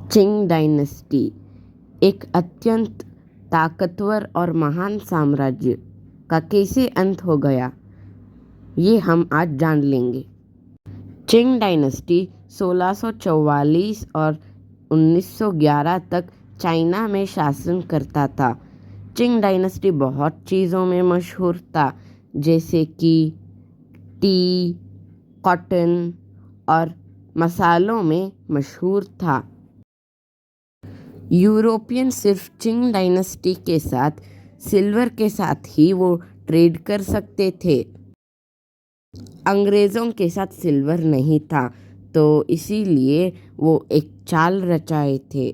चिंग dynasty एक अत्यंत ताकतवर और महान साम्राज्य का कैसे अंत हो गया, ये हम आज जान लेंगे। चिंग डायनेस्टी 1644 और 1911 तक चाइना में शासन करता था। चिंग डायनेस्टी बहुत चीज़ों में मशहूर था, जैसे कि टी, कॉटन और मसालों में मशहूर था। यूरोपियन सिर्फ चिंग डायनेस्टी के साथ सिल्वर के साथ ही वो ट्रेड कर सकते थे। अंग्रेज़ों के साथ सिल्वर नहीं था, तो इसीलिए वो एक चाल रचाए थे।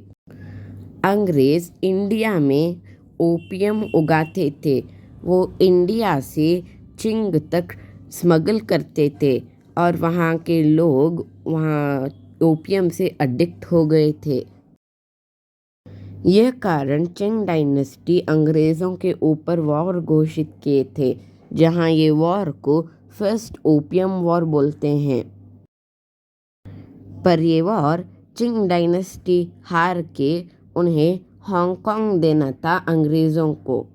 अंग्रेज़ इंडिया में ओपियम उगाते थे। वो इंडिया से चिंग तक स्मगल करते थे और वहाँ के लोग वहाँ ओपियम से एडिक्ट हो गए थे। यह कारण चिंग डायनेस्टी अंग्रेज़ों के ऊपर वॉर घोषित किए थे, जहाँ ये वॉर को फर्स्ट ओपियम वॉर बोलते हैं। पर ये वॉर चिंग डायनेस्टी हार के उन्हें हांगकांग देना था अंग्रेज़ों को।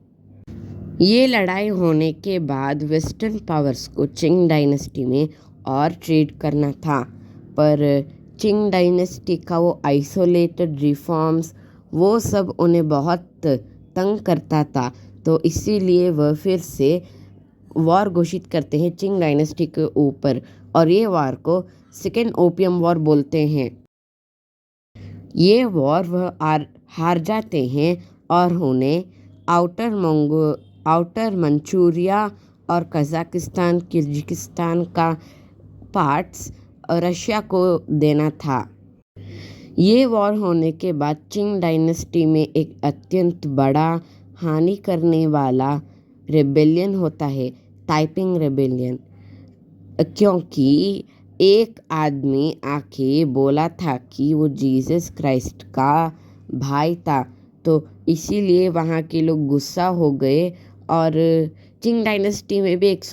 ये लड़ाई होने के बाद वेस्टर्न पावर्स को चिंग डायनेस्टी में और ट्रेड करना था, पर चिंग डायनेस्टी का वो आइसोलेटेड रिफॉर्म्स वो सब उन्हें बहुत तंग करता था, तो इसीलिए वह फिर से वॉर घोषित करते हैं चिंग डायनेस्टी के ऊपर और ये वॉर को सेकेंड ओपियम वॉर बोलते हैं। ये वॉर वह हार जाते हैं और उन्हें आउटर मंचूरिया और कजाकिस्तान, किर्गिस्तान का पार्ट्स रशिया को देना था। ये वॉर होने के बाद चिंग डायनेस्टी में एक अत्यंत बड़ा हानि करने वाला रेबेलियन होता है, ताइपिंग रेबेलियन, क्योंकि एक आदमी आके बोला था कि वो जीसस क्राइस्ट का भाई था, तो इसीलिए वहाँ के लोग गुस्सा हो गए और चिंग डायनेस्टी में भी एक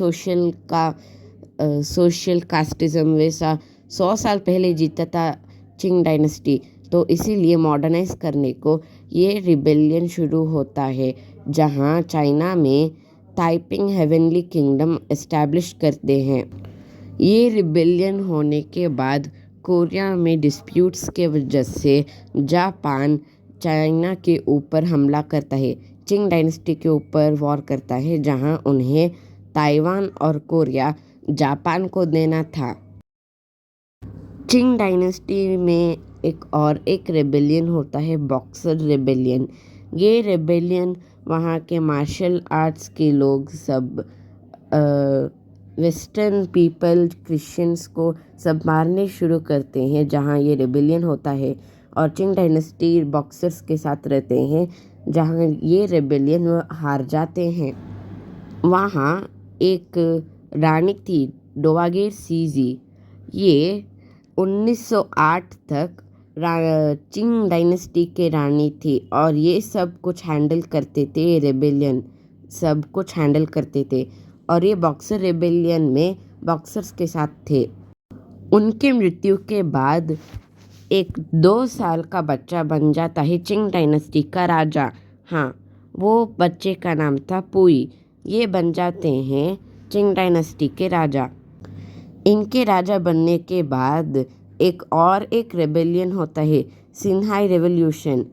सोशल कास्टिज्म वैसा 100 साल पहले जीता था चिंग डायनेस्टी, तो इसीलिए मॉडर्नाइज करने को ये रिबेलियन शुरू होता है, जहाँ चाइना में ताइपिंग हेवनली किंगडम एस्टैब्लिश करते हैं। ये रिबेलियन होने के बाद कोरिया में डिस्प्यूट्स के वजह से जापान चाइना के ऊपर हमला करता है, चिंग डायनेस्टी के ऊपर वॉर करता है, जहां उन्हें ताइवान और कोरिया जापान को देना था। चिंग डायनेस्टी में एक रेबेलियन होता है, बॉक्सर रेबेलियन। ये रेबेलियन वहाँ के मार्शल आर्ट्स के लोग सब वेस्टर्न पीपल क्रिश्चियंस को सब मारने शुरू करते हैं, जहाँ ये रेबेलियन होता है, और चिंग डायनेस्टी बॉक्सर्स के साथ रहते हैं, जहाँ ये रेबेलियन हार जाते हैं। वहाँ एक रानी थी, डोवागेर सीजी। ये 1908 तक चिंग डायनेस्टी के रानी थी और ये सब कुछ हैंडल करते थे, रेबेलियन सब कुछ हैंडल करते थे, और ये बॉक्सर रेबेलियन में बॉक्सर्स के साथ थे। उनके मृत्यु के बाद एक 2 साल का बच्चा बन जाता है चिंग डायनेस्टी का राजा। हाँ, वो बच्चे का नाम था पुई। ये बन जाते हैं चिंग डायनेस्टी के राजा। इनके राजा बनने के बाद एक रेबेलियन होता है, सिन्हाई रेवोल्यूशन।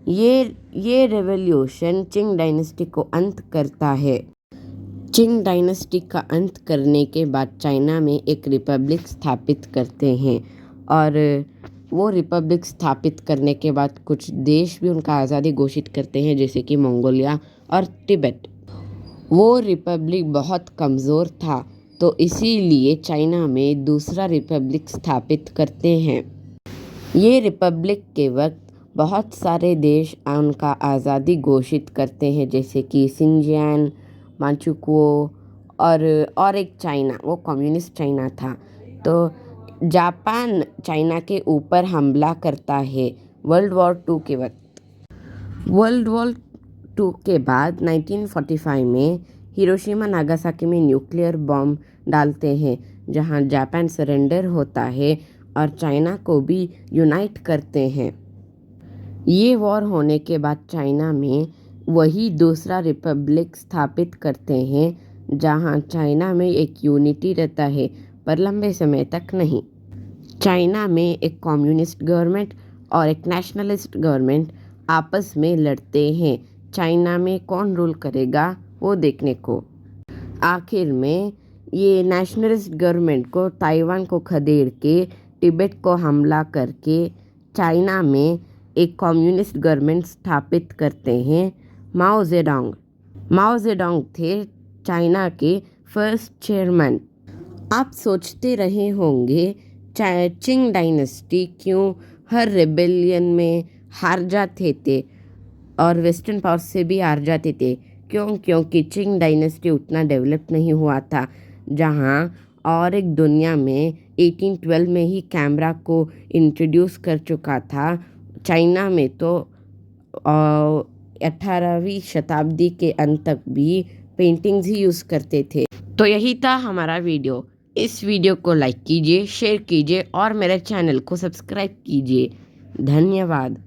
ये रेवोल्यूशन चिंग डायनेस्टी को अंत करता है। चिंग डायनेस्टी का अंत करने के बाद चाइना में एक रिपब्लिक स्थापित करते हैं, और वो रिपब्लिक स्थापित करने के बाद कुछ देश भी उनका आज़ादी घोषित करते हैं, जैसे कि मंगोलिया और तिब्बत। वो रिपब्लिक बहुत कमज़ोर था, तो इसीलिए चाइना में दूसरा रिपब्लिक स्थापित करते हैं। ये रिपब्लिक के वक्त बहुत सारे देश उनका आज़ादी घोषित करते हैं, जैसे कि सिंजियान, मांचुकुओ और एक चाइना, वो कम्युनिस्ट चाइना था। तो जापान चाइना के ऊपर हमला करता है वर्ल्ड वॉर 2 के वक्त। वर्ल्ड वॉर 2 के बाद 1945 में हिरोशिमा नागासाकी में न्यूक्लियर बॉम्ब डालते हैं, जहां जापान सरेंडर होता है और चाइना को भी यूनाइट करते हैं। ये वॉर होने के बाद चाइना में वही दूसरा रिपब्लिक स्थापित करते हैं जहां चाइना में एक यूनिटी रहता है पर लंबे समय तक नहीं। चाइना में एक कम्युनिस्ट गवर्नमेंट और एक नेशनलिस्ट गवर्नमेंट आपस में लड़ते हैं। चाइना में कौन रूल करेगा वो देखने को। आखिर में ये नेशनलिस्ट गवर्नमेंट को ताइवान को खदेड़ के तिब्बत को हमला करके चाइना में एक कम्युनिस्ट गवर्नमेंट स्थापित करते हैं। माओ जेडोंग थे चाइना के फर्स्ट चेयरमैन। आप सोचते रहे होंगे चिंग डायनेस्टी क्यों हर रेबेलियन में हार जाते थे और वेस्टर्न पावर से भी हार जाते थे। क्योंकि चिंग डायनेस्टी उतना डेवलप नहीं हुआ था। जहां और एक दुनिया में 1812 में ही कैमरा को इंट्रोड्यूस कर चुका था। चाइना में तो 18वीं शताब्दी के अंत तक भी पेंटिंग्स ही यूज़ करते थे। तो यही था हमारा वीडियो। इस वीडियो को लाइक कीजिए, शेयर कीजिए और मेरे चैनल को सब्सक्राइब कीजिए। धन्यवाद।